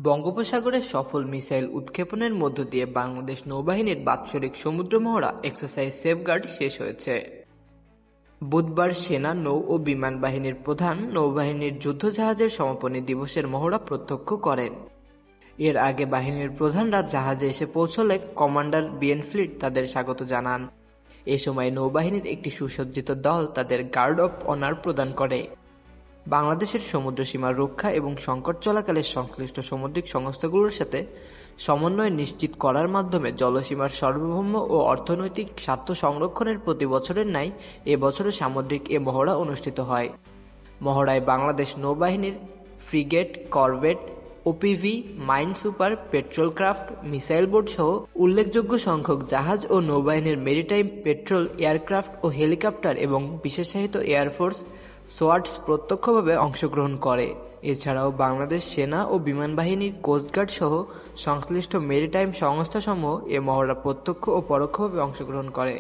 বঙ্গোপসাগরে সফল মিসাইল উৎক্ষেপণের মধ্য দিয়ে বাংলাদেশ নৌবাহিনীর বাৎসরিক সমুদ্র মহড়া এক্সারসাইজ সেফগার্ড শেষ হয়েছে। বুধবার সেনা, নৌ ও বিমান বাহিনীর প্রধান নৌবাহিনীর যুদ্ধজাহাজের সমাপনী দিবসের মহড়া প্রত্যক্ষ করেন। এর আগে বাহিনীর প্রধানরা জাহাজে এসে পৌঁছলে কমান্ডার বিএন ফ্লিট তাদের স্বাগত জানান। এ সময় নৌবাহিনীর একটি সুসজ্জিত দল তাদের গার্ড অব অনার প্রদান করে। বাংলাদেশের সমুদ্র সীমা রক্ষা এবং সংকট চলাকালে সংশ্লিষ্ট সামুদ্রিক সংস্থাগুলোর সাথে সমন্বয় নিশ্চিত করার মাধ্যমে জলসীমার সার্বভৌম ও অর্থনৈতিক স্বার্থ সংরক্ষণের প্রতি বছরের ন্যায় এবছরও সামুদ্রিক এ মহড়া অনুষ্ঠিত হয়। মহড়ায় বাংলাদেশ নৌবাহিনীর frigate, corvette, OPV, mine super, petrol craft, missile boat সহ উল্লেখযোগ্য সংখ্যক জাহাজ ও নৌবাহিনীর মেরিটাইম পেট্রোল এয়ারক্রাফট ও হেলিকপ্টার এবং বিশেষায়িত এয়ারফোর্স সোয়ার্ডস প্রত্যক্ষভাবে অংশগ্রহণ করে। এছাড়াও বাংলাদেশ সেনা ও বিমান বাহিনীর কোস্টগার্ড সহ সংশ্লিষ্ট মেরিটাইম সংস্থাসমূহ এ মহড়া প্রত্যক্ষ ও পরোক্ষভাবে অংশগ্রহণ করে।